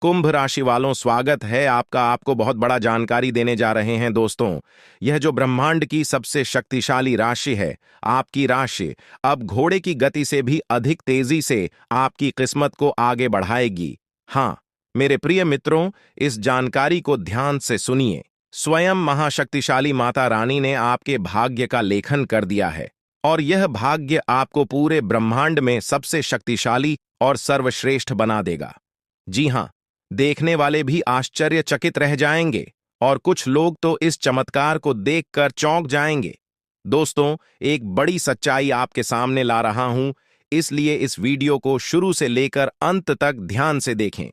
कुंभ राशि वालों, स्वागत है आपका। आपको बहुत बड़ा जानकारी देने जा रहे हैं दोस्तों। यह जो ब्रह्मांड की सबसे शक्तिशाली राशि है, आपकी राशि, अब घोड़े की गति से भी अधिक तेजी से आपकी किस्मत को आगे बढ़ाएगी। हाँ, मेरे प्रिय मित्रों, इस जानकारी को ध्यान से सुनिए। स्वयं महाशक्तिशाली माता रानी ने आपके भाग्य का लेखन कर दिया है, और यह भाग्य आपको पूरे ब्रह्मांड में सबसे शक्तिशाली और सर्वश्रेष्ठ बना देगा। जी हाँ, देखने वाले भी आश्चर्यचकित रह जाएंगे, और कुछ लोग तो इस चमत्कार को देखकर चौंक जाएंगे। दोस्तों, एक बड़ी सच्चाई आपके सामने ला रहा हूं, इसलिए इस वीडियो को शुरू से लेकर अंत तक ध्यान से देखें।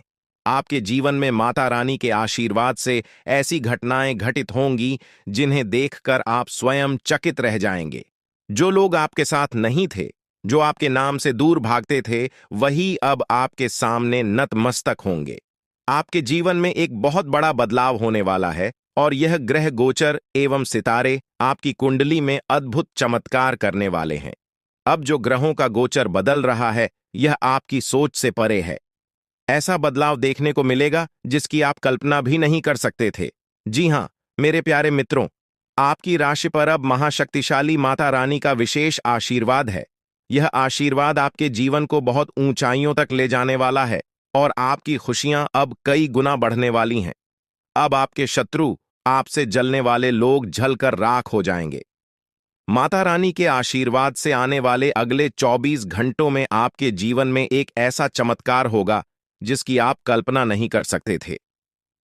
आपके जीवन में माता रानी के आशीर्वाद से ऐसी घटनाएं घटित होंगी जिन्हें देखकर आप स्वयं चकित रह जाएंगे। जो लोग आपके साथ नहीं थे, जो आपके नाम से दूर भागते थे, वही अब आपके सामने नतमस्तक होंगे। आपके जीवन में एक बहुत बड़ा बदलाव होने वाला है, और यह ग्रह गोचर एवं सितारे आपकी कुंडली में अद्भुत चमत्कार करने वाले हैं। अब जो ग्रहों का गोचर बदल रहा है, यह आपकी सोच से परे है। ऐसा बदलाव देखने को मिलेगा जिसकी आप कल्पना भी नहीं कर सकते थे। जी हां, मेरे प्यारे मित्रों, आपकी राशि पर अब महाशक्तिशाली माता रानी का विशेष आशीर्वाद है। यह आशीर्वाद आपके जीवन को बहुत ऊंचाइयों तक ले जाने वाला है, और आपकी खुशियां अब कई गुना बढ़ने वाली हैं। अब आपके शत्रु, आपसे जलने वाले लोग जलकर राख हो जाएंगे। माता रानी के आशीर्वाद से आने वाले अगले 24 घंटों में आपके जीवन में एक ऐसा चमत्कार होगा जिसकी आप कल्पना नहीं कर सकते थे।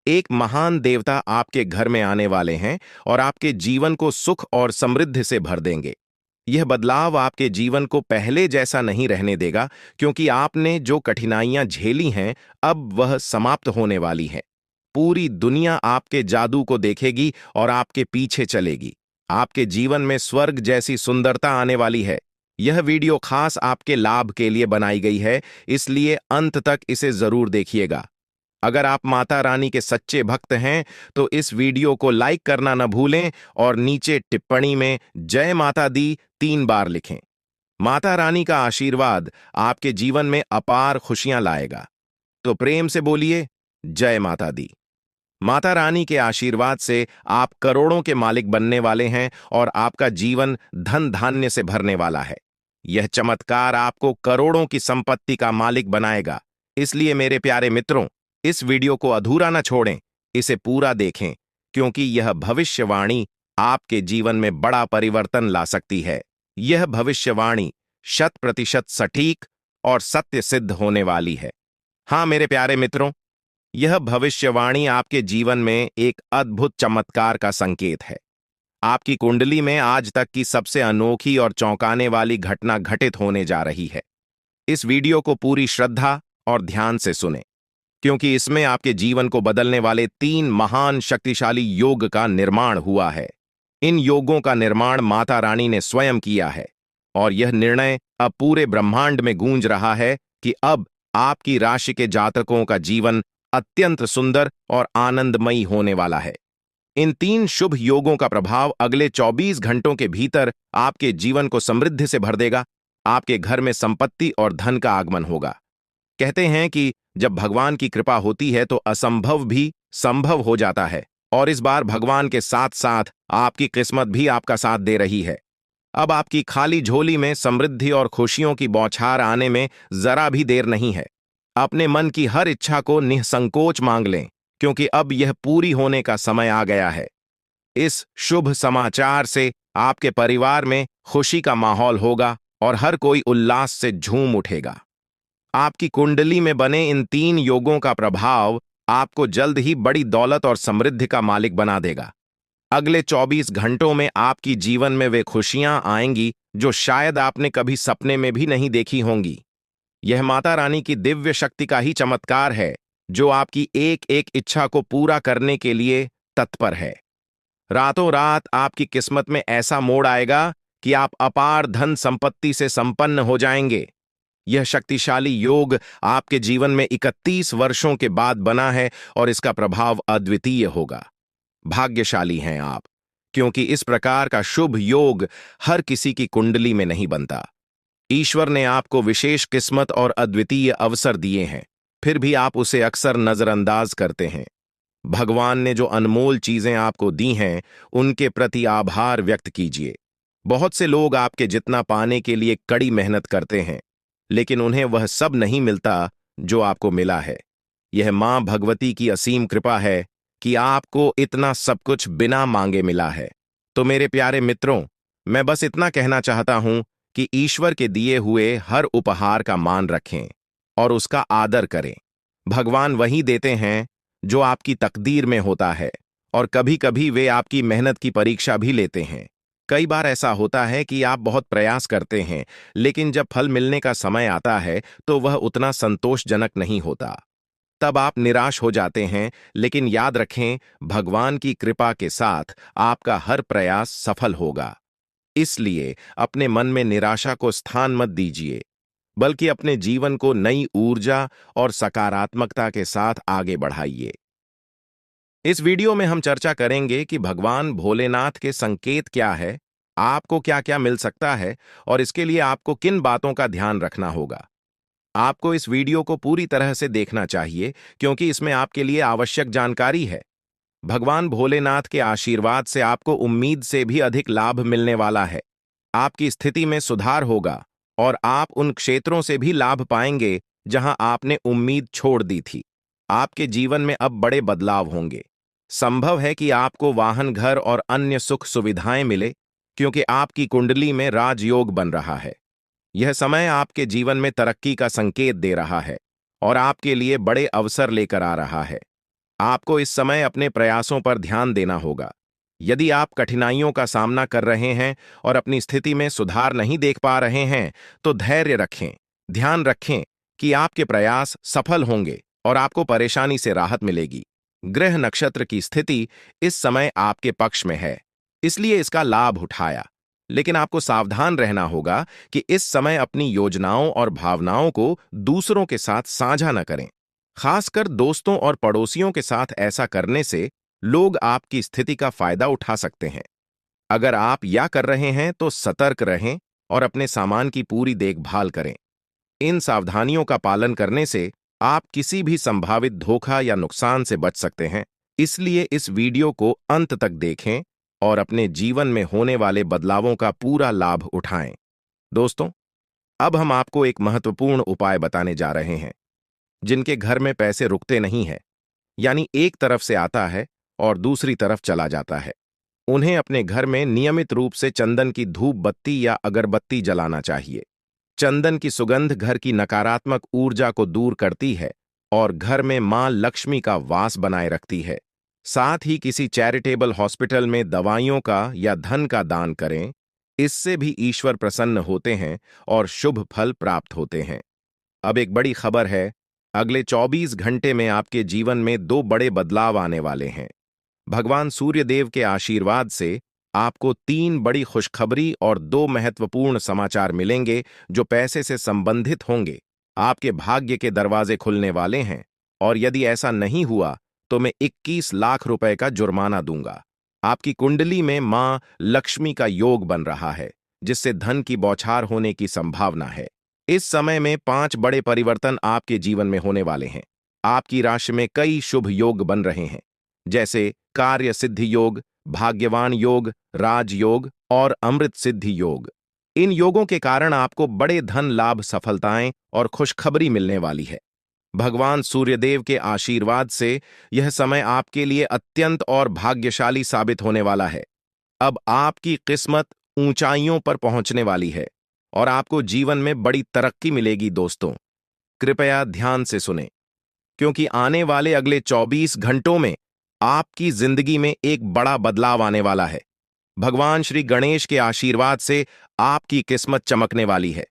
एक महान देवता आपके घर में आने वाले हैं, और आपके जीवन को सुख और समृद्धि से भर देंगे। यह बदलाव आपके जीवन को पहले जैसा नहीं रहने देगा, क्योंकि आपने जो कठिनाइयां झेली हैं, अब वह समाप्त होने वाली हैं। पूरी दुनिया आपके जादू को देखेगी और आपके पीछे चलेगी। आपके जीवन में स्वर्ग जैसी सुंदरता आने वाली है। यह वीडियो खास आपके लाभ के लिए बनाई गई है, इसलिए अंत तक इसे जरूर देखिएगा। अगर आप माता रानी के सच्चे भक्त हैं, तो इस वीडियो को लाइक करना न भूलें, और नीचे टिप्पणी में जय माता दी 3 बार लिखें। माता रानी का आशीर्वाद आपके जीवन में अपार खुशियां लाएगा। तो प्रेम से बोलिए, जय माता दी। माता रानी के आशीर्वाद से आप करोड़ों के मालिक बनने वाले हैं, और आपका जीवन धन धान्य से भरने वाला है। यह चमत्कार आपको करोड़ों की संपत्ति का मालिक बनाएगा। इसलिए मेरे प्यारे मित्रों, इस वीडियो को अधूरा न छोड़ें, इसे पूरा देखें, क्योंकि यह भविष्यवाणी आपके जीवन में बड़ा परिवर्तन ला सकती है। यह भविष्यवाणी 100% सटीक और सत्य सिद्ध होने वाली है। हाँ मेरे प्यारे मित्रों, यह भविष्यवाणी आपके जीवन में एक अद्भुत चमत्कार का संकेत है। आपकी कुंडली में आज तक की सबसे अनोखी और चौंकाने वाली घटना घटित होने जा रही है। इस वीडियो को पूरी श्रद्धा और ध्यान से सुनें, क्योंकि इसमें आपके जीवन को बदलने वाले 3 महान शक्तिशाली योग का निर्माण हुआ है। इन योगों का निर्माण माता रानी ने स्वयं किया है, और यह निर्णय अब पूरे ब्रह्मांड में गूंज रहा है कि अब आपकी राशि के जातकों का जीवन अत्यंत सुंदर और आनंदमयी होने वाला है। इन 3 शुभ योगों का प्रभाव अगले 24 घंटों के भीतर आपके जीवन को समृद्धि से भर देगा। आपके घर में संपत्ति और धन का आगमन होगा। कहते हैं कि जब भगवान की कृपा होती है तो असंभव भी संभव हो जाता है, और इस बार भगवान के साथ साथ आपकी किस्मत भी आपका साथ दे रही है। अब आपकी खाली झोली में समृद्धि और खुशियों की बौछार आने में जरा भी देर नहीं है। अपने मन की हर इच्छा को निसंकोच मांग लें, क्योंकि अब यह पूरी होने का समय आ गया है। इस शुभ समाचार से आपके परिवार में खुशी का माहौल होगा, और हर कोई उल्लास से झूम उठेगा। आपकी कुंडली में बने इन 3 योगों का प्रभाव आपको जल्द ही बड़ी दौलत और समृद्धि का मालिक बना देगा। अगले 24 घंटों में आपकी जीवन में वे खुशियां आएंगी जो शायद आपने कभी सपने में भी नहीं देखी होंगी। यह माता रानी की दिव्य शक्ति का ही चमत्कार है, जो आपकी एक एक इच्छा को पूरा करने के लिए तत्पर है। रातों रात आपकी किस्मत में ऐसा मोड़ आएगा कि आप अपार धन संपत्ति से संपन्न हो जाएंगे। यह शक्तिशाली योग आपके जीवन में 31 वर्षों के बाद बना है, और इसका प्रभाव अद्वितीय होगा। भाग्यशाली हैं आप, क्योंकि इस प्रकार का शुभ योग हर किसी की कुंडली में नहीं बनता। ईश्वर ने आपको विशेष किस्मत और अद्वितीय अवसर दिए हैं। फिर भी आप उसे अक्सर नजरअंदाज करते हैं। भगवान ने जो अनमोल चीजें आपको दी हैं, उनके प्रति आभार व्यक्त कीजिए। बहुत से लोग आपके जितना पाने के लिए कड़ी मेहनत करते हैं, लेकिन उन्हें वह सब नहीं मिलता जो आपको मिला है। यह मां भगवती की असीम कृपा है कि आपको इतना सब कुछ बिना मांगे मिला है। तो मेरे प्यारे मित्रों, मैं बस इतना कहना चाहता हूं कि ईश्वर के दिए हुए हर उपहार का मान रखें और उसका आदर करें। भगवान वही देते हैं जो आपकी तकदीर में होता है, और कभी कभी वे आपकी मेहनत की परीक्षा भी लेते हैं। कई बार ऐसा होता है कि आप बहुत प्रयास करते हैं, लेकिन जब फल मिलने का समय आता है तो वह उतना संतोषजनक नहीं होता। तब आप निराश हो जाते हैं, लेकिन याद रखें, भगवान की कृपा के साथ आपका हर प्रयास सफल होगा। इसलिए अपने मन में निराशा को स्थान मत दीजिए, बल्कि अपने जीवन को नई ऊर्जा और सकारात्मकता के साथ आगे बढ़ाइए। इस वीडियो में हम चर्चा करेंगे कि भगवान भोलेनाथ के संकेत क्या है, आपको क्या क्या मिल सकता है, और इसके लिए आपको किन बातों का ध्यान रखना होगा। आपको इस वीडियो को पूरी तरह से देखना चाहिए, क्योंकि इसमें आपके लिए आवश्यक जानकारी है। भगवान भोलेनाथ के आशीर्वाद से आपको उम्मीद से भी अधिक लाभ मिलने वाला है। आपकी स्थिति में सुधार होगा और आप उन क्षेत्रों से भी लाभ पाएंगे जहां आपने उम्मीद छोड़ दी थी। आपके जीवन में अब बड़े बदलाव होंगे। संभव है कि आपको वाहन, घर और अन्य सुख सुविधाएं मिले, क्योंकि आपकी कुंडली में राजयोग बन रहा है। यह समय आपके जीवन में तरक्की का संकेत दे रहा है और आपके लिए बड़े अवसर लेकर आ रहा है। आपको इस समय अपने प्रयासों पर ध्यान देना होगा। यदि आप कठिनाइयों का सामना कर रहे हैं और अपनी स्थिति में सुधार नहीं देख पा रहे हैं, तो धैर्य रखें। ध्यान रखें कि आपके प्रयास सफल होंगे और आपको परेशानी से राहत मिलेगी। ग्रह नक्षत्र की स्थिति इस समय आपके पक्ष में है, इसलिए इसका लाभ उठाया। लेकिन आपको सावधान रहना होगा कि इस समय अपनी योजनाओं और भावनाओं को दूसरों के साथ साझा न करें। खासकर दोस्तों और पड़ोसियों के साथ ऐसा करने से लोग आपकी स्थिति का फायदा उठा सकते हैं। अगर आप या कर रहे हैं तो सतर्क रहें और अपने सामान की पूरी देखभाल करें। इन सावधानियों का पालन करने से आप किसी भी संभावित धोखा या नुकसान से बच सकते हैं। इसलिए इस वीडियो को अंत तक देखें और अपने जीवन में होने वाले बदलावों का पूरा लाभ उठाएं। दोस्तों, अब हम आपको एक महत्वपूर्ण उपाय बताने जा रहे हैं। जिनके घर में पैसे रुकते नहीं है, यानी एक तरफ से आता है और दूसरी तरफ चला जाता है, उन्हें अपने घर में नियमित रूप से चंदन की धूप बत्ती या अगरबत्ती जलाना चाहिए। चंदन की सुगंध घर की नकारात्मक ऊर्जा को दूर करती है और घर में मां लक्ष्मी का वास बनाए रखती है। साथ ही किसी चैरिटेबल हॉस्पिटल में दवाइयों का या धन का दान करें। इससे भी ईश्वर प्रसन्न होते हैं और शुभ फल प्राप्त होते हैं। अब एक बड़ी खबर है, अगले 24 घंटे में आपके जीवन में 2 बड़े बदलाव आने वाले हैं। भगवान सूर्यदेव के आशीर्वाद से आपको 3 बड़ी खुशखबरी और 2 महत्वपूर्ण समाचार मिलेंगे जो पैसे से संबंधित होंगे। आपके भाग्य के दरवाजे खुलने वाले हैं, और यदि ऐसा नहीं हुआ तो मैं 21 लाख रुपए का जुर्माना दूंगा। आपकी कुंडली में मां लक्ष्मी का योग बन रहा है, जिससे धन की बौछार होने की संभावना है। इस समय में 5 बड़े परिवर्तन आपके जीवन में होने वाले हैं। आपकी राशि में कई शुभ योग बन रहे हैं, जैसे कार्य सिद्धि योग, भाग्यवान योग, राजयोग और अमृत सिद्धि योग। इन योगों के कारण आपको बड़े धन लाभ, सफलताएं और खुशखबरी मिलने वाली है। भगवान सूर्यदेव के आशीर्वाद से यह समय आपके लिए अत्यंत और भाग्यशाली साबित होने वाला है। अब आपकी किस्मत ऊंचाइयों पर पहुंचने वाली है और आपको जीवन में बड़ी तरक्की मिलेगी। दोस्तों, कृपया ध्यान से सुनें, क्योंकि आने वाले अगले 24 घंटों में आपकी जिंदगी में एक बड़ा बदलाव आने वाला है। भगवान श्री गणेश के आशीर्वाद से आपकी किस्मत चमकने वाली है।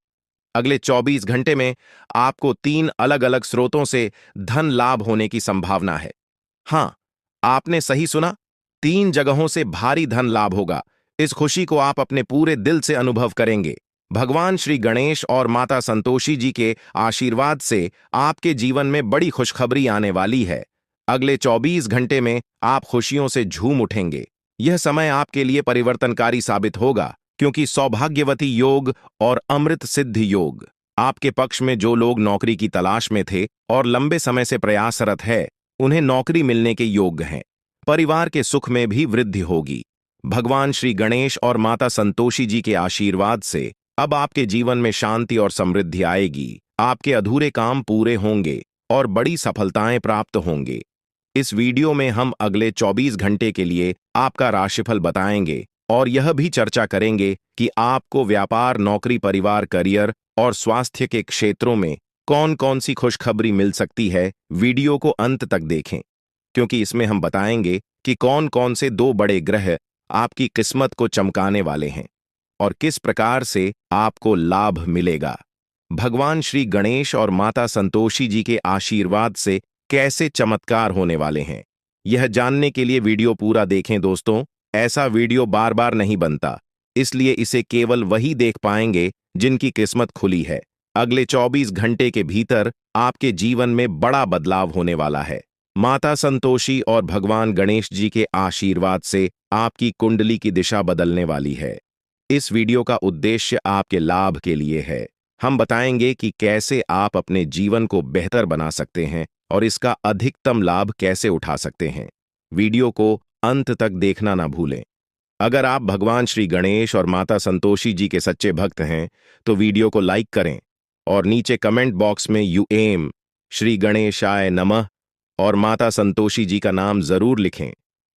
अगले 24 घंटे में आपको 3 अलग-अलग स्रोतों से धन लाभ होने की संभावना है। हां, आपने सही सुना, 3 जगहों से भारी धन लाभ होगा। इस खुशी को आप अपने पूरे दिल से अनुभव करेंगे। भगवान श्री गणेश और माता संतोषी जी के आशीर्वाद से आपके जीवन में बड़ी खुशखबरी आने वाली है। अगले 24 घंटे में आप खुशियों से झूम उठेंगे। यह समय आपके लिए परिवर्तनकारी साबित होगा, क्योंकि सौभाग्यवती योग और अमृत सिद्धि योग आपके पक्ष में जो लोग नौकरी की तलाश में थे और लंबे समय से प्रयासरत है, उन्हें नौकरी मिलने के योग्य हैं। परिवार के सुख में भी वृद्धि होगी। भगवान श्री गणेश और माता संतोषी जी के आशीर्वाद से अब आपके जीवन में शांति और समृद्धि आएगी। आपके अधूरे काम पूरे होंगे और बड़ी सफलताएं प्राप्त होंगे। इस वीडियो में हम अगले 24 घंटे के लिए आपका राशिफल बताएंगे और यह भी चर्चा करेंगे कि आपको व्यापार, नौकरी, परिवार, करियर और स्वास्थ्य के क्षेत्रों में कौन कौन सी खुशखबरी मिल सकती है। वीडियो को अंत तक देखें, क्योंकि इसमें हम बताएंगे कि कौन कौन से 2 बड़े ग्रह आपकी किस्मत को चमकाने वाले हैं और किस प्रकार से आपको लाभ मिलेगा। भगवान श्री गणेश और माता संतोषी जी के आशीर्वाद से कैसे चमत्कार होने वाले हैं, यह जानने के लिए वीडियो पूरा देखें दोस्तों। ऐसा वीडियो बार बार नहीं बनता, इसलिए इसे केवल वही देख पाएंगे जिनकी किस्मत खुली है। अगले 24 घंटे के भीतर आपके जीवन में बड़ा बदलाव होने वाला है। माता संतोषी और भगवान गणेश जी के आशीर्वाद से आपकी कुंडली की दिशा बदलने वाली है। इस वीडियो का उद्देश्य आपके लाभ के लिए है। हम बताएंगे कि कैसे आप अपने जीवन को बेहतर बना सकते हैं और इसका अधिकतम लाभ कैसे उठा सकते हैं। वीडियो को अंत तक देखना ना भूलें। अगर आप भगवान श्री गणेश और माता संतोषी जी के सच्चे भक्त हैं, तो वीडियो को लाइक करें और नीचे कमेंट बॉक्स में यूएम श्री गणेशाय नमः और माता संतोषी जी का नाम जरूर लिखें।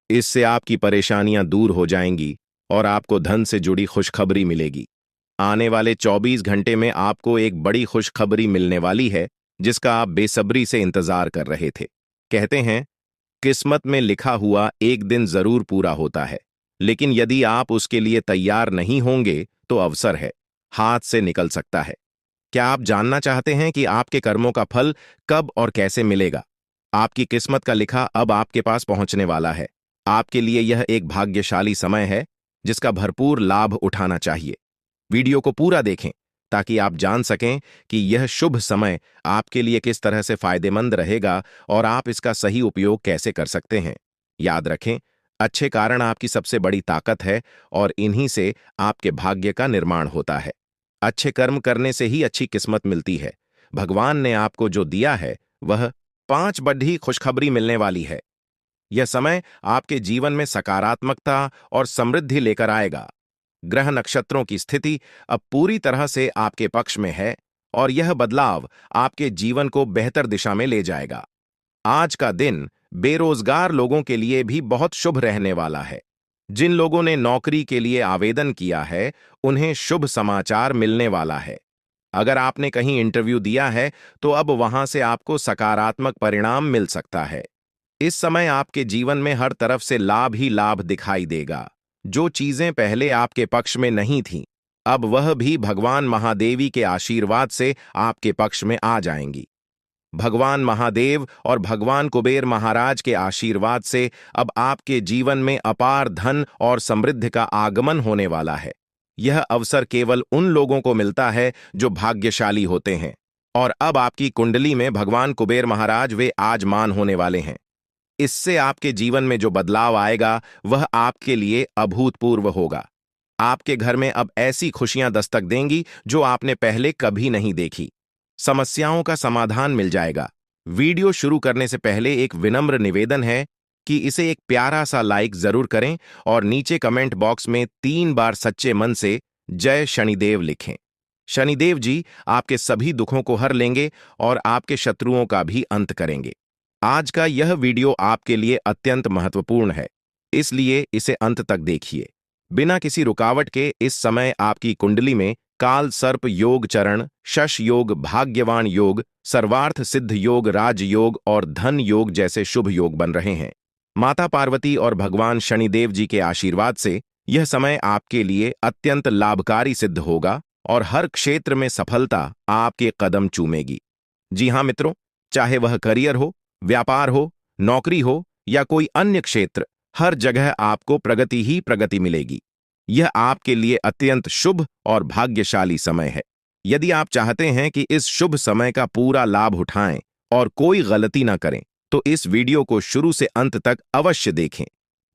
इससे आपकी परेशानियां दूर हो जाएंगी और आपको धन से जुड़ी खुशखबरी मिलेगी। आने वाले 24 घंटे में आपको एक बड़ी खुशखबरी मिलने वाली है, जिसका आप बेसब्री से इंतजार कर रहे थे। कहते हैं, किस्मत में लिखा हुआ एक दिन जरूर पूरा होता है, लेकिन यदि आप उसके लिए तैयार नहीं होंगे तो अवसर है, हाथ से निकल सकता है। क्या आप जानना चाहते हैं कि आपके कर्मों का फल कब और कैसे मिलेगा? आपकी किस्मत का लिखा अब आपके पास पहुंचने वाला है। आपके लिए यह एक भाग्यशाली समय है, जिसका भरपूर लाभ उठाना चाहिए। वीडियो को पूरा देखें ताकि आप जान सकें कि यह शुभ समय आपके लिए किस तरह से फायदेमंद रहेगा और आप इसका सही उपयोग कैसे कर सकते हैं। याद रखें, अच्छे कारण आपकी सबसे बड़ी ताकत है और इन्हीं से आपके भाग्य का निर्माण होता है। अच्छे कर्म करने से ही अच्छी किस्मत मिलती है। भगवान ने आपको जो दिया है वह 5 बड़ी खुशखबरी मिलने वाली है। यह समय आपके जीवन में सकारात्मकता और समृद्धि लेकर आएगा। ग्रह नक्षत्रों की स्थिति अब पूरी तरह से आपके पक्ष में है और यह बदलाव आपके जीवन को बेहतर दिशा में ले जाएगा। आज का दिन बेरोजगार लोगों के लिए भी बहुत शुभ रहने वाला है। जिन लोगों ने नौकरी के लिए आवेदन किया है, उन्हें शुभ समाचार मिलने वाला है। अगर आपने कहीं इंटरव्यू दिया है, तो अब वहां से आपको सकारात्मक परिणाम मिल सकता है। इस समय आपके जीवन में हर तरफ से लाभ ही लाभ दिखाई देगा। जो चीजें पहले आपके पक्ष में नहीं थीं, अब वह भी भगवान महादेवी के आशीर्वाद से आपके पक्ष में आ जाएंगी। भगवान महादेव और भगवान कुबेर महाराज के आशीर्वाद से अब आपके जीवन में अपार धन और समृद्धि का आगमन होने वाला है। यह अवसर केवल उन लोगों को मिलता है जो भाग्यशाली होते हैं और अब आपकी कुंडली में भगवान कुबेर महाराज वे आजमान होने वाले हैं। इससे आपके जीवन में जो बदलाव आएगा वह आपके लिए अभूतपूर्व होगा। आपके घर में अब ऐसी खुशियां दस्तक देंगी जो आपने पहले कभी नहीं देखी। समस्याओं का समाधान मिल जाएगा। वीडियो शुरू करने से पहले एक विनम्र निवेदन है कि इसे एक प्यारा सा लाइक जरूर करें और नीचे कमेंट बॉक्स में 3 बार सच्चे मन से जय शनिदेव लिखें। शनिदेव जी आपके सभी दुखों को हर लेंगे और आपके शत्रुओं का भी अंत करेंगे। आज का यह वीडियो आपके लिए अत्यंत महत्वपूर्ण है, इसलिए इसे अंत तक देखिए। बिना किसी रुकावट के इस समय आपकी कुंडली में काल सर्प योग, चरण शश योग, भाग्यवान योग, सर्वार्थ सिद्ध योग, राज योग और धन योग जैसे शुभ योग बन रहे हैं। माता पार्वती और भगवान शनिदेव जी के आशीर्वाद से यह समय आपके लिए अत्यंत लाभकारी सिद्ध होगा और हर क्षेत्र में सफलता आपके कदम चूमेगी। जी हाँ मित्रों, चाहे वह करियर हो, व्यापार हो, नौकरी हो या कोई अन्य क्षेत्र, हर जगह आपको प्रगति ही प्रगति मिलेगी। यह आपके लिए अत्यंत शुभ और भाग्यशाली समय है। यदि आप चाहते हैं कि इस शुभ समय का पूरा लाभ उठाएं और कोई गलती ना करें, तो इस वीडियो को शुरू से अंत तक अवश्य देखें।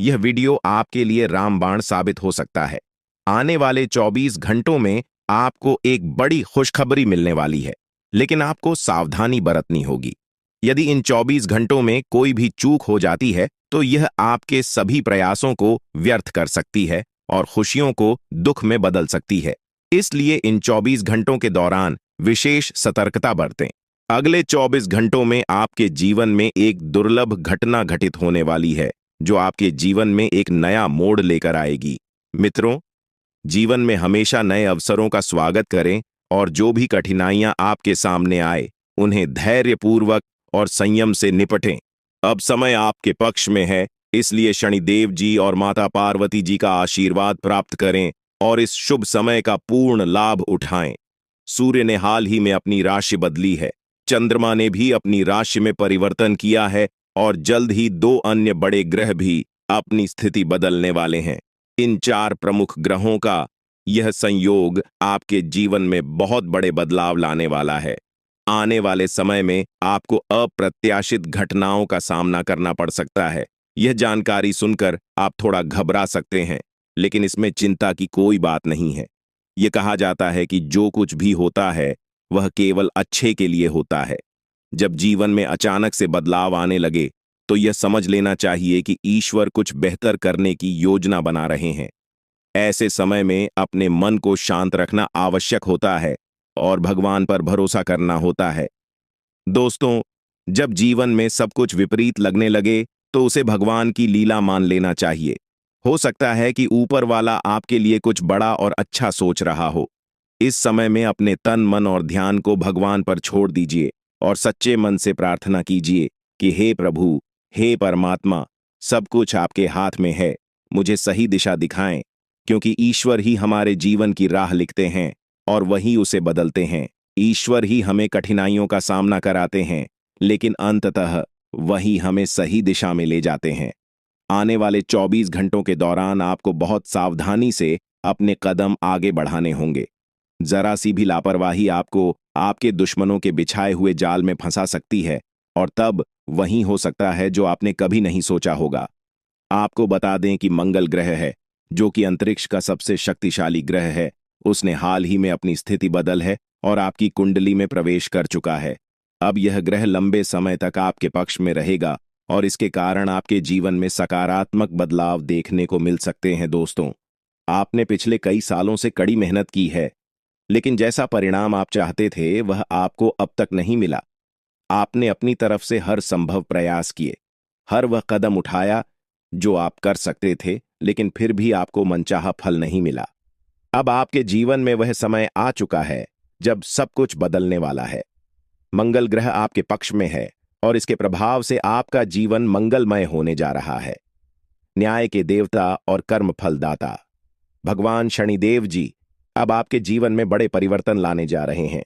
यह वीडियो आपके लिए रामबाण साबित हो सकता है। आने वाले 24 घंटों में आपको एक बड़ी खुशखबरी मिलने वाली है, लेकिन आपको सावधानी बरतनी होगी। यदि इन 24 घंटों में कोई भी चूक हो जाती है, तो यह आपके सभी प्रयासों को व्यर्थ कर सकती है और खुशियों को दुख में बदल सकती है। इसलिए इन 24 घंटों के दौरान विशेष सतर्कता बरतें। अगले 24 घंटों में आपके जीवन में एक दुर्लभ घटना घटित होने वाली है, जो आपके जीवन में एक नया मोड़ लेकर आएगी। मित्रों, जीवन में हमेशा नए अवसरों का स्वागत करें और जो भी कठिनाइयां आपके सामने आए, उन्हें धैर्यपूर्वक और संयम से निपटें। अब समय आपके पक्ष में है, इसलिए शनिदेव जी और माता पार्वती जी का आशीर्वाद प्राप्त करें और इस शुभ समय का पूर्ण लाभ उठाएं। सूर्य ने हाल ही में अपनी राशि बदली है, चंद्रमा ने भी अपनी राशि में परिवर्तन किया है और जल्द ही 2 अन्य बड़े ग्रह भी अपनी स्थिति बदलने वाले हैं। इन 4 प्रमुख ग्रहों का यह संयोग आपके जीवन में बहुत बड़े बदलाव लाने वाला है। आने वाले समय में आपको अप्रत्याशित घटनाओं का सामना करना पड़ सकता है। यह जानकारी सुनकर आप थोड़ा घबरा सकते हैं, लेकिन इसमें चिंता की कोई बात नहीं है। यह कहा जाता है कि जो कुछ भी होता है, वह केवल अच्छे के लिए होता है। जब जीवन में अचानक से बदलाव आने लगे, तो यह समझ लेना चाहिए कि ईश्वर कुछ बेहतर करने की योजना बना रहे हैं। ऐसे समय में अपने मन को शांत रखना आवश्यक होता है और भगवान पर भरोसा करना होता है। दोस्तों, जब जीवन में सब कुछ विपरीत लगने लगे, तो उसे भगवान की लीला मान लेना चाहिए। हो सकता है कि ऊपर वाला आपके लिए कुछ बड़ा और अच्छा सोच रहा हो। इस समय में अपने तन, मन और ध्यान को भगवान पर छोड़ दीजिए और सच्चे मन से प्रार्थना कीजिए कि हे प्रभु, हे परमात्मा, सब कुछ आपके हाथ में है, मुझे सही दिशा दिखाएं, क्योंकि ईश्वर ही हमारे जीवन की राह लिखते हैं और वही उसे बदलते हैं। ईश्वर ही हमें कठिनाइयों का सामना कराते हैं, लेकिन अंततः वही हमें सही दिशा में ले जाते हैं। आने वाले 24 घंटों के दौरान आपको बहुत सावधानी से अपने कदम आगे बढ़ाने होंगे। जरा सी भी लापरवाही आपको आपके दुश्मनों के बिछाए हुए जाल में फंसा सकती है और तब वही हो सकता है जो आपने कभी नहीं सोचा होगा। आपको बता दें कि मंगल ग्रह है, जो कि अंतरिक्ष का सबसे शक्तिशाली ग्रह है, उसने हाल ही में अपनी स्थिति बदल है और आपकी कुंडली में प्रवेश कर चुका है। अब यह ग्रह लंबे समय तक आपके पक्ष में रहेगा और इसके कारण आपके जीवन में सकारात्मक बदलाव देखने को मिल सकते हैं। दोस्तों, आपने पिछले कई सालों से कड़ी मेहनत की है, लेकिन जैसा परिणाम आप चाहते थे, वह आपको अब तक नहीं मिला। आपने अपनी तरफ से हर संभव प्रयास किए, हर वह कदम उठाया जो आप कर सकते थे, लेकिन फिर भी आपको मनचाहा फल नहीं मिला। अब आपके जीवन में वह समय आ चुका है जब सब कुछ बदलने वाला है। मंगल ग्रह आपके पक्ष में है और इसके प्रभाव से आपका जीवन मंगलमय होने जा रहा है। न्याय के देवता और कर्म फलदाता भगवान शनिदेव जी अब आपके जीवन में बड़े परिवर्तन लाने जा रहे हैं।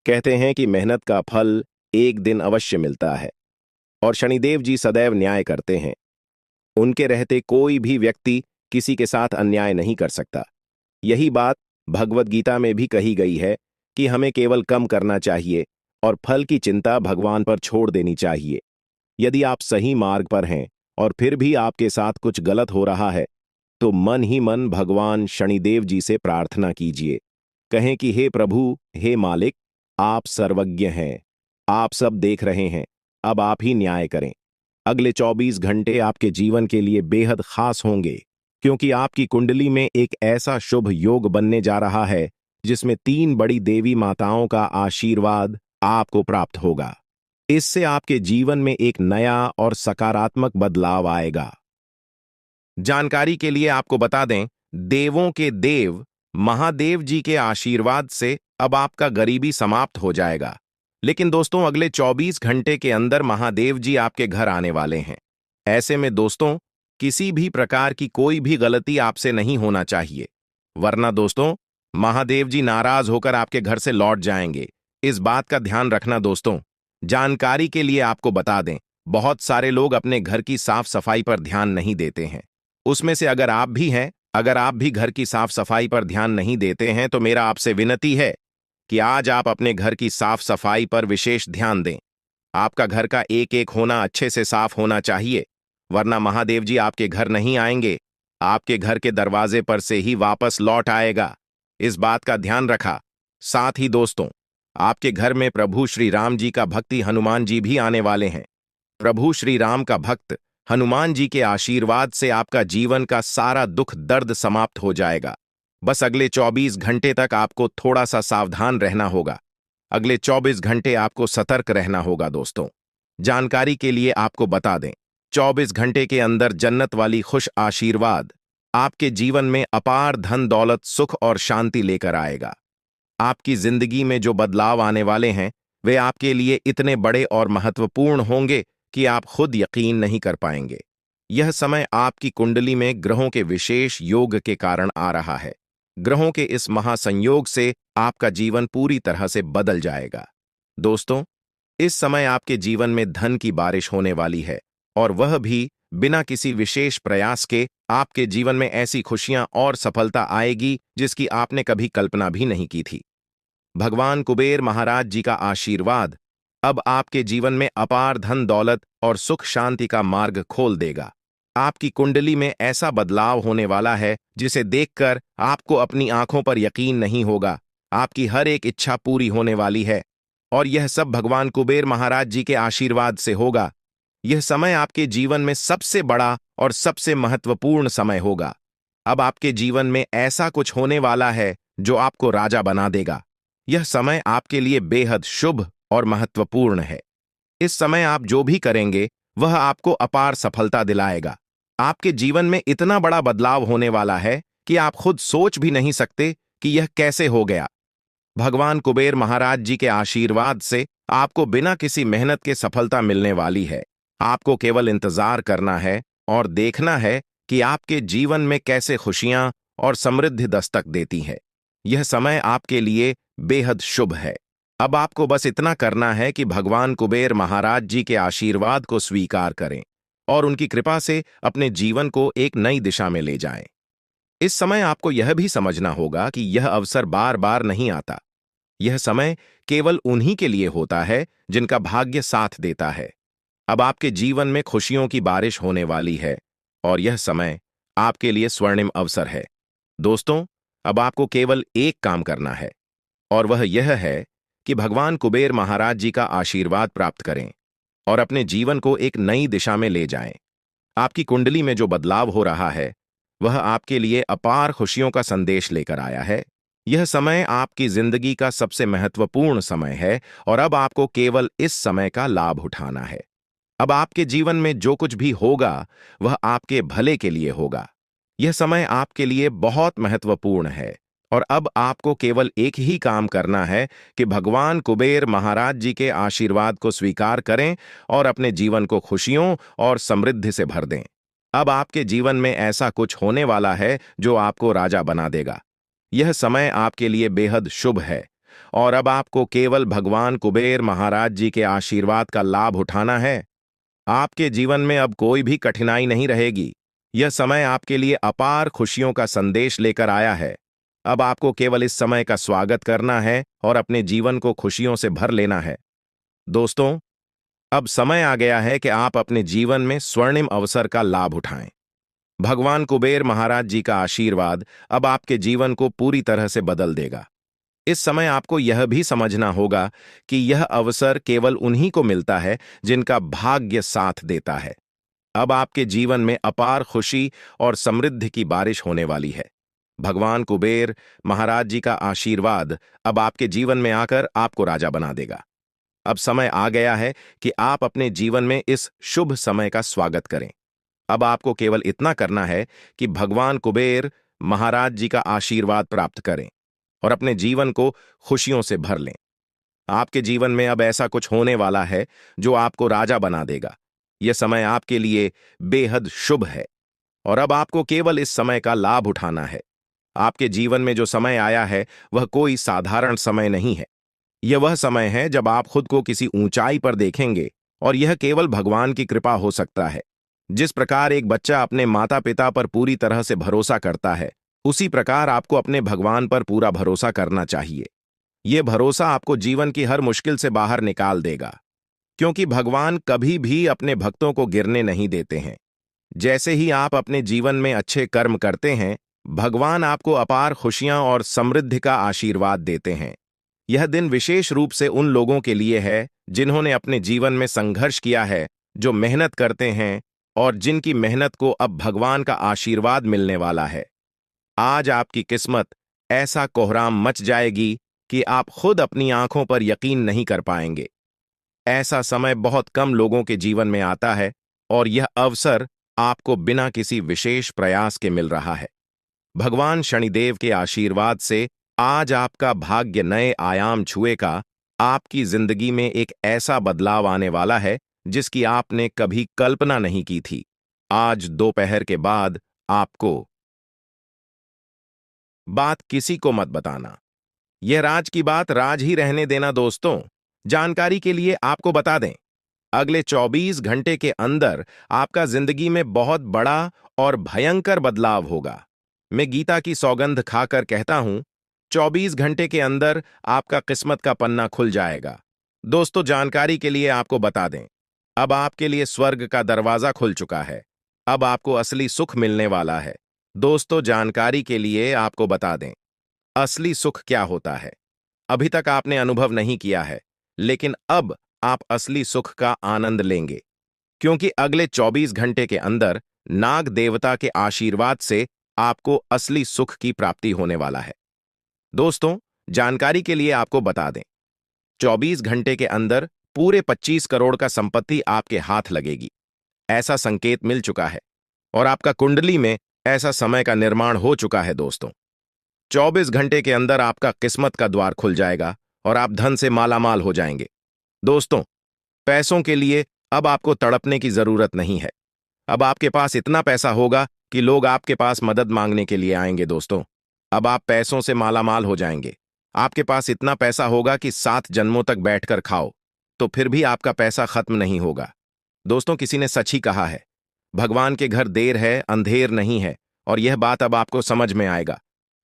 कहते हैं कि मेहनत का फल एक दिन अवश्य मिलता है और शनिदेव जी सदैव न्याय करते हैं। उनके रहते कोई भी व्यक्ति किसी के साथ अन्याय नहीं कर सकता। यही बात भगवद गीता में भी कही गई है कि हमें केवल कम करना चाहिए और फल की चिंता भगवान पर छोड़ देनी चाहिए। यदि आप सही मार्ग पर हैं और फिर भी आपके साथ कुछ गलत हो रहा है, तो मन ही मन भगवान शनिदेव जी से प्रार्थना कीजिए। कहें कि हे प्रभु, हे मालिक, आप सर्वज्ञ हैं, आप सब देख रहे हैं, अब आप ही न्याय करें। अगले 24 घंटे आपके जीवन के लिए बेहद खास होंगे, क्योंकि आपकी कुंडली में एक ऐसा शुभ योग बनने जा रहा है जिसमें 3 बड़ी देवी माताओं का आशीर्वाद आपको प्राप्त होगा। इससे आपके जीवन में एक नया और सकारात्मक बदलाव आएगा। जानकारी के लिए आपको बता दें, देवों के देव महादेव जी के आशीर्वाद से अब आपका गरीबी समाप्त हो जाएगा। लेकिन दोस्तों, अगले 24 घंटे के अंदर महादेव जी आपके घर आने वाले हैं। ऐसे में दोस्तों, किसी भी प्रकार की कोई भी गलती आपसे नहीं होना चाहिए, वरना दोस्तों महादेव जी नाराज होकर आपके घर से लौट जाएंगे। इस बात का ध्यान रखना दोस्तों। जानकारी के लिए आपको बता दें, बहुत सारे लोग अपने घर की साफ सफाई पर ध्यान नहीं देते हैं। उसमें से अगर आप भी हैं, अगर आप भी घर की साफ सफाई पर ध्यान नहीं देते हैं, तो मेरा आपसे विनती है कि आज आप अपने घर की साफ सफाई पर विशेष ध्यान दें। आपका घर का एक एक होना अच्छे से साफ होना चाहिए, वरना महादेव जी आपके घर नहीं आएंगे, आपके घर के दरवाजे पर से ही वापस लौट आएगा। इस बात का ध्यान रखा। साथ ही दोस्तों, आपके घर में प्रभु श्री राम जी का भक्ति हनुमान जी भी आने वाले हैं। प्रभु श्री राम का भक्त हनुमान जी के आशीर्वाद से आपका जीवन का सारा दुख दर्द समाप्त हो जाएगा। बस अगले 24 घंटे तक आपको थोड़ा सा सावधान रहना होगा। अगले 24 घंटे आपको सतर्क रहना होगा दोस्तों। जानकारी के लिए आपको बता दें, 24 घंटे के अंदर जन्नत वाली खुश आशीर्वाद आपके जीवन में अपार धन दौलत सुख और शांति लेकर आएगा। आपकी जिंदगी में जो बदलाव आने वाले हैं वे आपके लिए इतने बड़े और महत्वपूर्ण होंगे कि आप खुद यकीन नहीं कर पाएंगे। यह समय आपकी कुंडली में ग्रहों के विशेष योग के कारण आ रहा है। ग्रहों के इस महासंयोग से आपका जीवन पूरी तरह से बदल जाएगा। दोस्तों, इस समय आपके जीवन में धन की बारिश होने वाली है, और वह भी बिना किसी विशेष प्रयास के। आपके जीवन में ऐसी खुशियां और सफलता आएगी जिसकी आपने कभी कल्पना भी नहीं की थी। भगवान कुबेर महाराज जी का आशीर्वाद अब आपके जीवन में अपार धन दौलत और सुख शांति का मार्ग खोल देगा। आपकी कुंडली में ऐसा बदलाव होने वाला है जिसे देखकर आपको अपनी आंखों पर यकीन नहीं होगा। आपकी हर एक इच्छा पूरी होने वाली है, और यह सब भगवान कुबेर महाराज जी के आशीर्वाद से होगा। यह समय आपके जीवन में सबसे बड़ा और सबसे महत्वपूर्ण समय होगा। अब आपके जीवन में ऐसा कुछ होने वाला है जो आपको राजा बना देगा। यह समय आपके लिए बेहद शुभ और महत्वपूर्ण है। इस समय आप जो भी करेंगे वह आपको अपार सफलता दिलाएगा। आपके जीवन में इतना बड़ा बदलाव होने वाला है कि आप खुद सोच भी नहीं सकते कि यह कैसे हो गया। भगवान कुबेर महाराज जी के आशीर्वाद से आपको बिना किसी मेहनत के सफलता मिलने वाली है। आपको केवल इंतजार करना है और देखना है कि आपके जीवन में कैसे खुशियां और समृद्धि दस्तक देती है। यह समय आपके लिए बेहद शुभ है। अब आपको बस इतना करना है कि भगवान कुबेर महाराज जी के आशीर्वाद को स्वीकार करें और उनकी कृपा से अपने जीवन को एक नई दिशा में ले जाएं। इस समय आपको यह भी समझना होगा कि यह अवसर बार बार नहीं आता। यह समय केवल उन्हीं के लिए होता है जिनका भाग्य साथ देता है। अब आपके जीवन में खुशियों की बारिश होने वाली है, और यह समय आपके लिए स्वर्णिम अवसर है। दोस्तों, अब आपको केवल एक काम करना है, और वह यह है कि भगवान कुबेर महाराज जी का आशीर्वाद प्राप्त करें और अपने जीवन को एक नई दिशा में ले जाएं। आपकी कुंडली में जो बदलाव हो रहा है वह आपके लिए अपार खुशियों का संदेश लेकर आया है। यह समय आपकी जिंदगी का सबसे महत्वपूर्ण समय है, और अब आपको केवल इस समय का लाभ उठाना है। अब आपके जीवन में जो कुछ भी होगा वह आपके भले के लिए होगा। यह समय आपके लिए बहुत महत्वपूर्ण है, और अब आपको केवल एक ही काम करना है कि भगवान कुबेर महाराज जी के आशीर्वाद को स्वीकार करें और अपने जीवन को खुशियों और समृद्धि से भर दें। अब आपके जीवन में ऐसा कुछ होने वाला है जो आपको राजा बना देगा। यह समय आपके लिए बेहद शुभ है, और अब आपको केवल भगवान कुबेर महाराज जी के आशीर्वाद का लाभ उठाना है। आपके जीवन में अब कोई भी कठिनाई नहीं रहेगी। यह समय आपके लिए अपार खुशियों का संदेश लेकर आया है। अब आपको केवल इस समय का स्वागत करना है और अपने जीवन को खुशियों से भर लेना है। दोस्तों, अब समय आ गया है कि आप अपने जीवन में स्वर्णिम अवसर का लाभ उठाएं। भगवान कुबेर महाराज जी का आशीर्वाद अब आपके जीवन को पूरी तरह से बदल देगा। इस समय आपको यह भी समझना होगा कि यह अवसर केवल उन्हीं को मिलता है जिनका भाग्य साथ देता है। अब आपके जीवन में अपार खुशी और समृद्धि की बारिश होने वाली है। भगवान कुबेर महाराज जी का आशीर्वाद अब आपके जीवन में आकर आपको राजा बना देगा। अब समय आ गया है कि आप अपने जीवन में इस शुभ समय का स्वागत करें। अब आपको केवल इतना करना है कि भगवान कुबेर महाराज जी का आशीर्वाद प्राप्त करें और अपने जीवन को खुशियों से भर लें। आपके जीवन में अब ऐसा कुछ होने वाला है जो आपको राजा बना देगा। यह समय आपके लिए बेहद शुभ है, और अब आपको केवल इस समय का लाभ उठाना है। आपके जीवन में जो समय आया है वह कोई साधारण समय नहीं है। यह वह समय है जब आप खुद को किसी ऊंचाई पर देखेंगे, और यह केवल भगवान की कृपा हो सकता है। जिस प्रकार एक बच्चा अपने माता पिता पर पूरी तरह से भरोसा करता है, उसी प्रकार आपको अपने भगवान पर पूरा भरोसा करना चाहिए। यह भरोसा आपको जीवन की हर मुश्किल से बाहर निकाल देगा, क्योंकि भगवान कभी भी अपने भक्तों को गिरने नहीं देते हैं। जैसे ही आप अपने जीवन में अच्छे कर्म करते हैं, भगवान आपको अपार खुशियां और समृद्धि का आशीर्वाद देते हैं। यह दिन विशेष रूप से उन लोगों के लिए है जिन्होंने अपने जीवन में संघर्ष किया है, जो मेहनत करते हैं और जिनकी मेहनत को अब भगवान का आशीर्वाद मिलने वाला है। आज आपकी किस्मत ऐसा कोहराम मच जाएगी कि आप खुद अपनी आंखों पर यकीन नहीं कर पाएंगे। ऐसा समय बहुत कम लोगों के जीवन में आता है और यह अवसर आपको बिना किसी विशेष प्रयास के मिल रहा है। भगवान शनिदेव के आशीर्वाद से आज आपका भाग्य नए आयाम छुएगा। आपकी जिंदगी में एक ऐसा बदलाव आने वाला है जिसकी आपने कभी कल्पना नहीं की थी। आज दोपहर के बाद आपको बात किसी को मत बताना। यह राज की बात राज ही रहने देना। दोस्तों, जानकारी के लिए आपको बता दें, अगले 24 घंटे के अंदर आपका जिंदगी में बहुत बड़ा और भयंकर बदलाव होगा। मैं गीता की सौगंध खाकर कहता हूं, 24 घंटे के अंदर आपका किस्मत का पन्ना खुल जाएगा। दोस्तों, जानकारी के लिए आपको बता दें, अब आपके लिए स्वर्ग का दरवाजा खुल चुका है। अब आपको असली सुख मिलने वाला है। दोस्तों, जानकारी के लिए आपको बता दें, असली सुख क्या होता है अभी तक आपने अनुभव नहीं किया है, लेकिन अब आप असली सुख का आनंद लेंगे, क्योंकि अगले 24 घंटे के अंदर नाग देवता के आशीर्वाद से आपको असली सुख की प्राप्ति होने वाला है। दोस्तों, जानकारी के लिए आपको बता दें, 24 घंटे के अंदर पूरे 25 करोड़ का संपत्ति आपके हाथ लगेगी। ऐसा संकेत मिल चुका है और आपका कुंडली में ऐसा समय का निर्माण हो चुका है। दोस्तों, 24 घंटे के अंदर आपका किस्मत का द्वार खुल जाएगा और आप धन से मालामाल हो जाएंगे। दोस्तों, पैसों के लिए अब आपको तड़पने की जरूरत नहीं है। अब आपके पास इतना पैसा होगा कि लोग आपके पास मदद मांगने के लिए आएंगे। दोस्तों, अब आप पैसों से मालामाल हो जाएंगे। आपके पास इतना पैसा होगा कि 7 जन्मों तक बैठकर खाओ तो फिर भी आपका पैसा खत्म नहीं होगा। दोस्तों, किसी ने सच ही कहा है, भगवान के घर देर है अंधेर नहीं है, और यह बात अब आपको समझ में आएगा,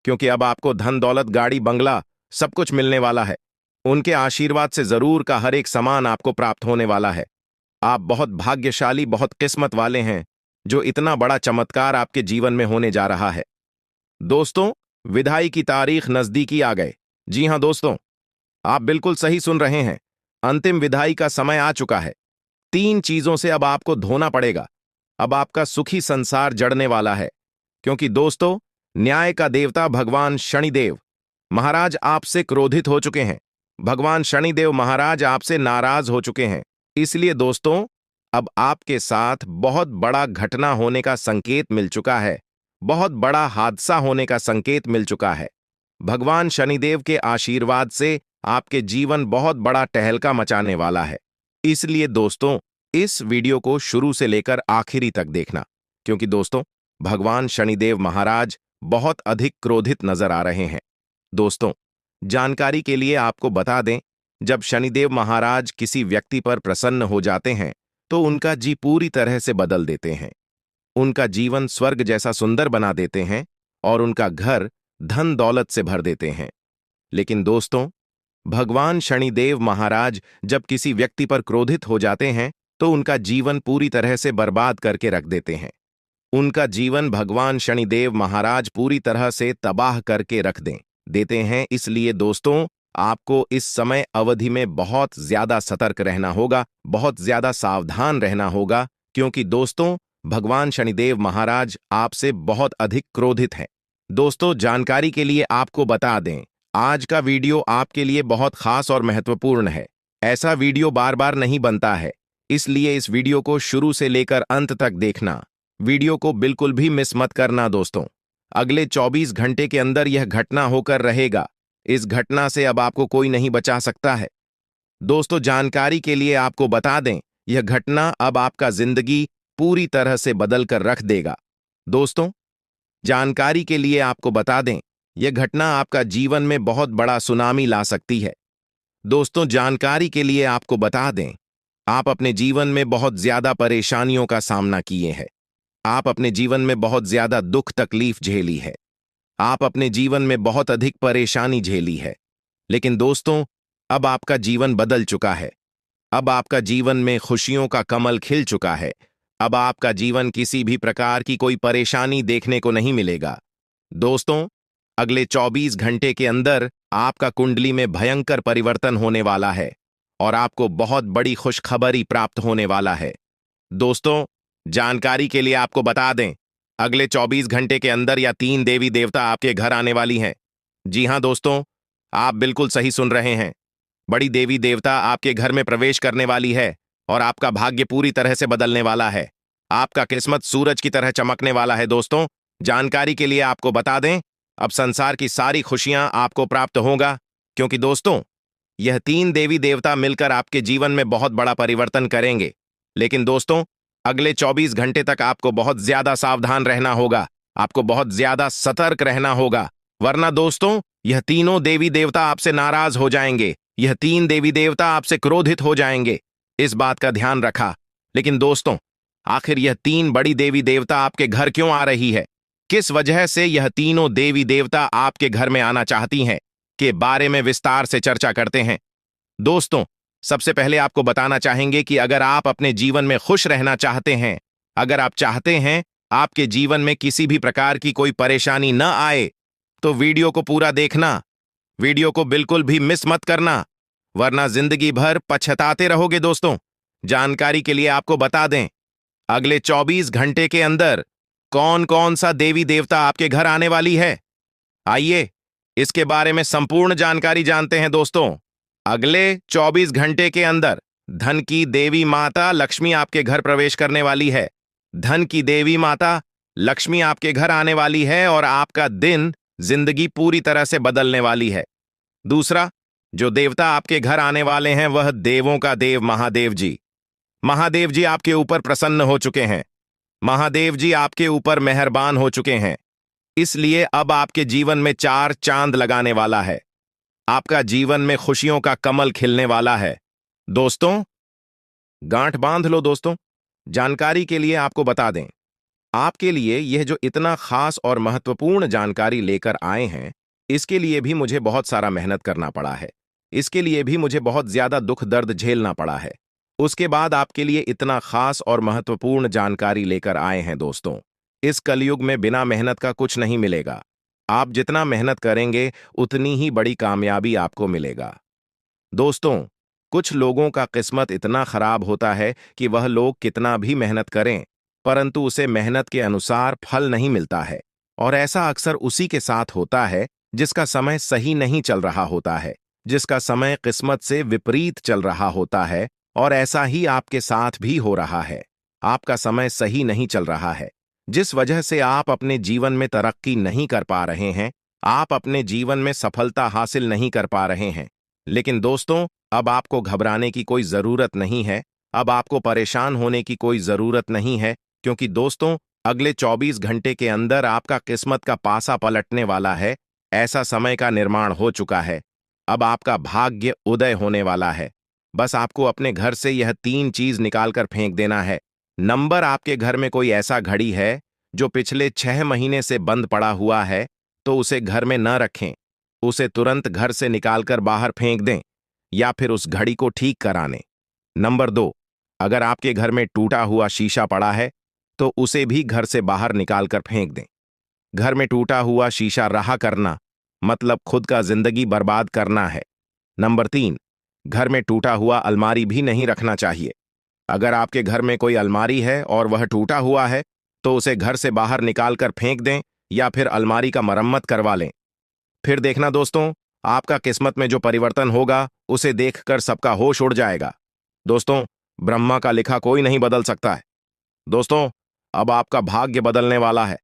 क्योंकि अब आपको धन दौलत गाड़ी बंगला सब कुछ मिलने वाला है। उनके आशीर्वाद से जरूर का हर एक सामान आपको प्राप्त होने वाला है। आप बहुत भाग्यशाली, बहुत किस्मत वाले हैं जो इतना बड़ा चमत्कार आपके जीवन में होने जा रहा है। दोस्तों, विदाई की तारीख नजदीकी आ गए। जी हां दोस्तों, आप बिल्कुल सही सुन रहे हैं। अंतिम विदाई का समय आ चुका है। 3 चीजों से अब आपको धोना पड़ेगा। अब आपका सुखी संसार जड़ने वाला है, क्योंकि दोस्तों, न्याय का देवता भगवान शनिदेव महाराज आपसे क्रोधित हो चुके हैं। भगवान शनिदेव महाराज आपसे नाराज हो चुके हैं। इसलिए दोस्तों, अब आपके साथ बहुत बड़ा घटना होने का संकेत मिल चुका है। बहुत बड़ा हादसा होने का संकेत मिल चुका है। भगवान शनिदेव के आशीर्वाद से आपके जीवन बहुत बड़ा टहलका मचाने वाला है। इसलिए दोस्तों, इस वीडियो को शुरू से लेकर आखिरी तक देखना, क्योंकि दोस्तों, भगवान शनिदेव महाराज बहुत अधिक क्रोधित नजर आ रहे हैं। दोस्तों, जानकारी के लिए आपको बता दें, जब शनिदेव महाराज किसी व्यक्ति पर प्रसन्न हो जाते हैं तो उनका जी पूरी तरह से बदल देते हैं। उनका जीवन स्वर्ग जैसा सुंदर बना देते हैं और उनका घर धन दौलत से भर देते हैं। लेकिन दोस्तों, भगवान शनिदेव महाराज जब किसी व्यक्ति पर क्रोधित हो जाते हैं तो उनका जीवन पूरी तरह से बर्बाद करके रख देते हैं। उनका जीवन भगवान शनिदेव महाराज पूरी तरह से तबाह करके रख देते हैं। इसलिए दोस्तों, आपको इस समय अवधि में बहुत ज्यादा सतर्क रहना होगा, बहुत ज्यादा सावधान रहना होगा, क्योंकि दोस्तों, भगवान शनिदेव महाराज आपसे बहुत अधिक क्रोधित हैं। दोस्तों, जानकारी के लिए आपको बता दें, आज का वीडियो आपके लिए बहुत खास और महत्वपूर्ण है। ऐसा वीडियो बार बार नहीं बनता है, इसलिए इस वीडियो को शुरू से लेकर अंत तक देखना। वीडियो को बिल्कुल भी मिस मत करना। दोस्तों, अगले 24 घंटे के अंदर यह घटना होकर रहेगा। इस घटना से अब आपको कोई नहीं बचा सकता है। दोस्तों, जानकारी के लिए आपको बता दें, यह घटना अब आपका जिंदगी पूरी तरह से बदल कर रख देगा। दोस्तों, जानकारी के लिए आपको बता दें, यह घटना आपका जीवन में बहुत बड़ा सुनामी ला सकती है। दोस्तों, जानकारी के लिए आपको बता दें, आप अपने जीवन में बहुत ज्यादा परेशानियों का सामना किए हैं। आप अपने जीवन में बहुत ज्यादा दुख तकलीफ झेली है। आप अपने जीवन में बहुत अधिक परेशानी झेली है। लेकिन दोस्तों, अब आपका जीवन बदल चुका है। अब आपका जीवन में खुशियों का कमल खिल चुका है। अब आपका जीवन किसी भी प्रकार की कोई परेशानी देखने को नहीं मिलेगा। दोस्तों, अगले 24 घंटे के अंदर आपका कुंडली में भयंकर परिवर्तन होने वाला है और आपको बहुत बड़ी खुशखबरी प्राप्त होने वाला है। दोस्तों, जानकारी के लिए आपको बता दें, अगले 24 घंटे के अंदर या 3 देवी देवता आपके घर आने वाली हैं। जी हां दोस्तों, आप बिल्कुल सही सुन रहे हैं। बड़ी देवी देवता आपके घर में प्रवेश करने वाली है और आपका भाग्य पूरी तरह से बदलने वाला है। आपका किस्मत सूरज की तरह चमकने वाला है। दोस्तों, जानकारी के लिए आपको बता दें, अब संसार की सारी खुशियां आपको प्राप्त होगा, क्योंकि दोस्तों, यह 3 देवी देवता मिलकर आपके जीवन में बहुत बड़ा परिवर्तन करेंगे। लेकिन दोस्तों, अगले 24 घंटे तक आपको बहुत ज्यादा सावधान रहना होगा, आपको बहुत ज्यादा सतर्क रहना होगा, वरना दोस्तों, यह तीनों देवी देवता आपसे नाराज हो जाएंगे। यह 3 देवी देवता आपसे क्रोधित हो जाएंगे। इस बात का ध्यान रखा। लेकिन दोस्तों, आखिर यह 3 बड़ी देवी देवता आपके घर क्यों आ रही है? किस वजह से यह तीनों देवी देवता आपके घर में आना चाहती हैं के बारे में विस्तार से चर्चा करते हैं। दोस्तों, सबसे पहले आपको बताना चाहेंगे कि अगर आप अपने जीवन में खुश रहना चाहते हैं, अगर आप चाहते हैं आपके जीवन में किसी भी प्रकार की कोई परेशानी न आए, तो वीडियो को पूरा देखना। वीडियो को बिल्कुल भी मिस मत करना, वरना जिंदगी भर पछताते रहोगे। दोस्तों, जानकारी के लिए आपको बता दें, अगले 24 घंटे के अंदर कौन कौन सा देवी देवता आपके घर आने वाली है, आइए इसके बारे में संपूर्ण जानकारी जानते हैं। दोस्तों, अगले 24 घंटे के अंदर धन की देवी माता लक्ष्मी आपके घर प्रवेश करने वाली है। धन की देवी माता लक्ष्मी आपके घर आने वाली है और आपका दिन जिंदगी पूरी तरह से बदलने वाली है। दूसरा, जो देवता आपके घर आने वाले हैं वह देवों का देव महादेव जी। महादेव जी आपके ऊपर प्रसन्न हो चुके हैं। महादेव जी आपके ऊपर मेहरबान हो चुके हैं। इसलिए अब आपके जीवन में 4 चांद लगाने वाला है। आपका जीवन में खुशियों का कमल खिलने वाला है। दोस्तों, गांठ बांध लो। दोस्तों, जानकारी के लिए आपको बता दें, आपके लिए यह जो इतना खास और महत्वपूर्ण जानकारी लेकर आए हैं, इसके लिए भी मुझे बहुत सारा मेहनत करना पड़ा है। इसके लिए भी मुझे बहुत ज्यादा दुख दर्द झेलना पड़ा है। उसके बाद आपके लिए इतना खास और महत्वपूर्ण जानकारी लेकर आए हैं। दोस्तों, इस कलयुग में बिना मेहनत का कुछ नहीं मिलेगा। आप जितना मेहनत करेंगे उतनी ही बड़ी कामयाबी आपको मिलेगा। दोस्तों, कुछ लोगों का किस्मत इतना खराब होता है कि वह लोग कितना भी मेहनत करें, परंतु उसे मेहनत के अनुसार फल नहीं मिलता है। और ऐसा अक्सर उसी के साथ होता है जिसका समय सही नहीं चल रहा होता है, जिसका समय किस्मत से विपरीत चल रहा होता है। और ऐसा ही आपके साथ भी हो रहा है। आपका समय सही नहीं चल रहा है, जिस वजह से आप अपने जीवन में तरक्की नहीं कर पा रहे हैं, आप अपने जीवन में सफलता हासिल नहीं कर पा रहे हैं। लेकिन दोस्तों, अब आपको घबराने की कोई जरूरत नहीं है, अब आपको परेशान होने की कोई जरूरत नहीं है, क्योंकि दोस्तों, अगले 24 घंटे के अंदर आपका किस्मत का पासा पलटने वाला है। ऐसा समय का निर्माण हो चुका है। अब आपका भाग्य उदय होने वाला है। बस आपको अपने घर से यह 3 चीज निकालकर फेंक देना है। नंबर, आपके घर में कोई ऐसा घड़ी है जो पिछले 6 महीने से बंद पड़ा हुआ है, तो उसे घर में न रखें। उसे तुरंत घर से निकालकर बाहर फेंक दें या फिर उस घड़ी को ठीक कराने। नंबर 2, अगर आपके घर में टूटा हुआ शीशा पड़ा है तो उसे भी घर से बाहर निकालकर फेंक दें। घर में टूटा हुआ शीशा रहा करना मतलब खुद का जिंदगी बर्बाद करना है। नंबर 3, घर में टूटा हुआ अलमारी भी नहीं रखना चाहिए। अगर आपके घर में कोई अलमारी है और वह टूटा हुआ है तो उसे घर से बाहर निकालकर फेंक दें या फिर अलमारी का मरम्मत करवा लें। फिर देखना दोस्तों, आपका किस्मत में जो परिवर्तन होगा उसे देखकर सबका होश उड़ जाएगा। दोस्तों, ब्रह्मा का लिखा कोई नहीं बदल सकता है। दोस्तों, अब आपका भाग्य बदलने वाला है।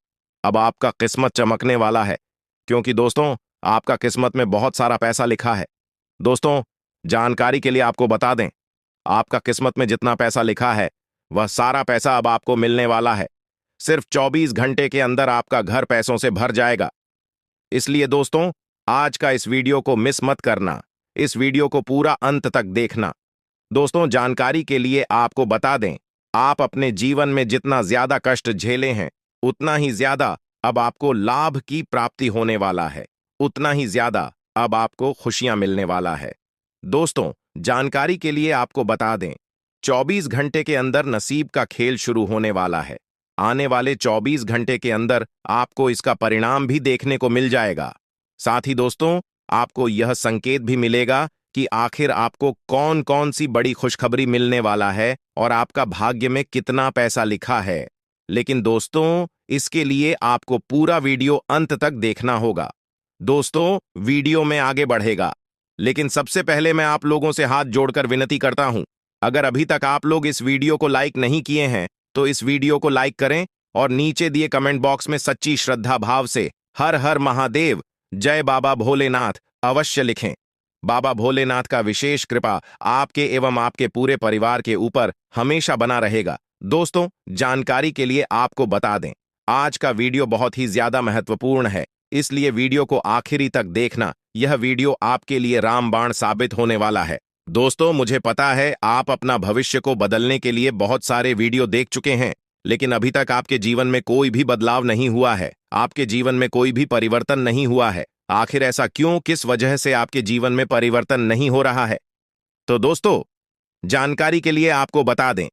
अब आपका किस्मत चमकने वाला है, क्योंकि दोस्तों, आपका किस्मत में बहुत सारा पैसा लिखा है। दोस्तों, जानकारी के लिए आपको बता दें, आपका किस्मत में जितना पैसा लिखा है वह सारा पैसा अब आपको मिलने वाला है। सिर्फ 24 घंटे के अंदर आपका घर पैसों से भर जाएगा। इसलिए दोस्तों, आज का इस वीडियो को मिस मत करना। इस वीडियो को पूरा अंत तक देखना। दोस्तों, जानकारी के लिए आपको बता दें, आप अपने जीवन में जितना ज्यादा कष्ट झेले हैं उतना ही ज्यादा अब आपको लाभ की प्राप्ति होने वाला है, उतना ही ज्यादा अब आपको खुशियां मिलने वाला है। दोस्तों, जानकारी के लिए आपको बता दें, 24 घंटे के अंदर नसीब का खेल शुरू होने वाला है। आने वाले 24 घंटे के अंदर आपको इसका परिणाम भी देखने को मिल जाएगा। साथ ही दोस्तों, आपको यह संकेत भी मिलेगा कि आखिर आपको कौन कौन सी बड़ी खुशखबरी मिलने वाला है और आपका भाग्य में कितना पैसा लिखा है। लेकिन दोस्तों, इसके लिए आपको पूरा वीडियो अंत तक देखना होगा। दोस्तों, वीडियो में आगे बढ़ेगा, लेकिन सबसे पहले मैं आप लोगों से हाथ जोड़कर विनती करता हूं, अगर अभी तक आप लोग इस वीडियो को लाइक नहीं किए हैं तो इस वीडियो को लाइक करें और नीचे दिए कमेंट बॉक्स में सच्ची श्रद्धा भाव से हर हर महादेव, जय बाबा भोलेनाथ अवश्य लिखें। बाबा भोलेनाथ का विशेष कृपा आपके एवं आपके पूरे परिवार के ऊपर हमेशा बना रहेगा। दोस्तों, जानकारी के लिए आपको बता दें, आज का वीडियो बहुत ही ज्यादा महत्वपूर्ण है, इसलिए वीडियो को आखिरी तक देखना। यह वीडियो आपके लिए रामबाण साबित होने वाला है। दोस्तों, मुझे पता है आप अपना भविष्य को बदलने के लिए बहुत सारे वीडियो देख चुके हैं, लेकिन अभी तक आपके जीवन में कोई भी बदलाव नहीं हुआ है, आपके जीवन में कोई भी परिवर्तन नहीं हुआ है। आखिर ऐसा क्यों, किस वजह से आपके जीवन में परिवर्तन नहीं हो रहा है? तो दोस्तों, जानकारी के लिए आपको बता दें,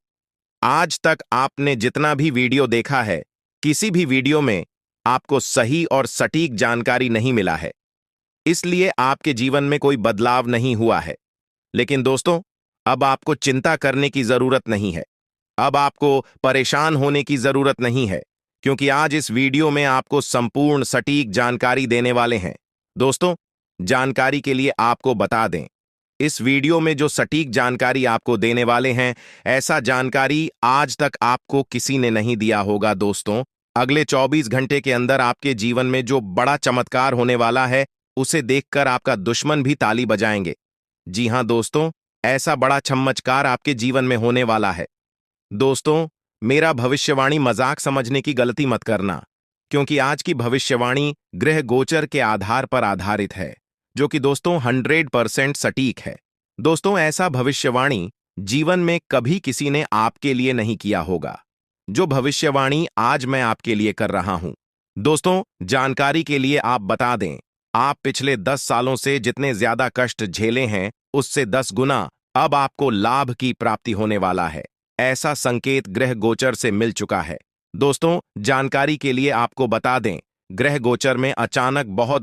आज तक आपने जितना भी वीडियो देखा है, किसी भी वीडियो में आपको सही और सटीक जानकारी नहीं मिला है, इसलिए आपके जीवन में कोई बदलाव नहीं हुआ है। लेकिन दोस्तों, अब आपको चिंता करने की जरूरत नहीं है, अब आपको परेशान होने की जरूरत नहीं है, क्योंकि आज इस वीडियो में आपको संपूर्ण सटीक जानकारी देने वाले हैं। दोस्तों, जानकारी के लिए आपको बता दें, इस वीडियो में जो सटीक जानकारी आपको देने वाले हैं, ऐसा जानकारी आज तक आपको किसी ने नहीं दिया होगा। दोस्तों, अगले 24 घंटे के अंदर आपके जीवन में जो बड़ा चमत्कार होने वाला है, उसे देखकर आपका दुश्मन भी ताली बजाएंगे। जी हां दोस्तों, ऐसा बड़ा चमत्कार आपके जीवन में होने वाला है। दोस्तों, मेरा भविष्यवाणी मजाक समझने की गलती मत करना, क्योंकि आज की भविष्यवाणी ग्रह गोचर के आधार पर आधारित है, जो कि दोस्तों 100% सटीक है। दोस्तों, ऐसा भविष्यवाणी जीवन में कभी किसी ने आपके लिए नहीं किया होगा, जो भविष्यवाणी आज मैं आपके लिए कर रहा हूं। दोस्तों, जानकारी के लिए आप बता दें, आप पिछले 10 सालों से जितने ज्यादा कष्ट झेले हैं, उससे 10 गुना अब आपको लाभ की प्राप्ति होने वाला है। ऐसा संकेत ग्रह गोचर से मिल चुका है। दोस्तों, जानकारी के लिए आपको बता दें, ग्रह गोचर में अचानक बहुत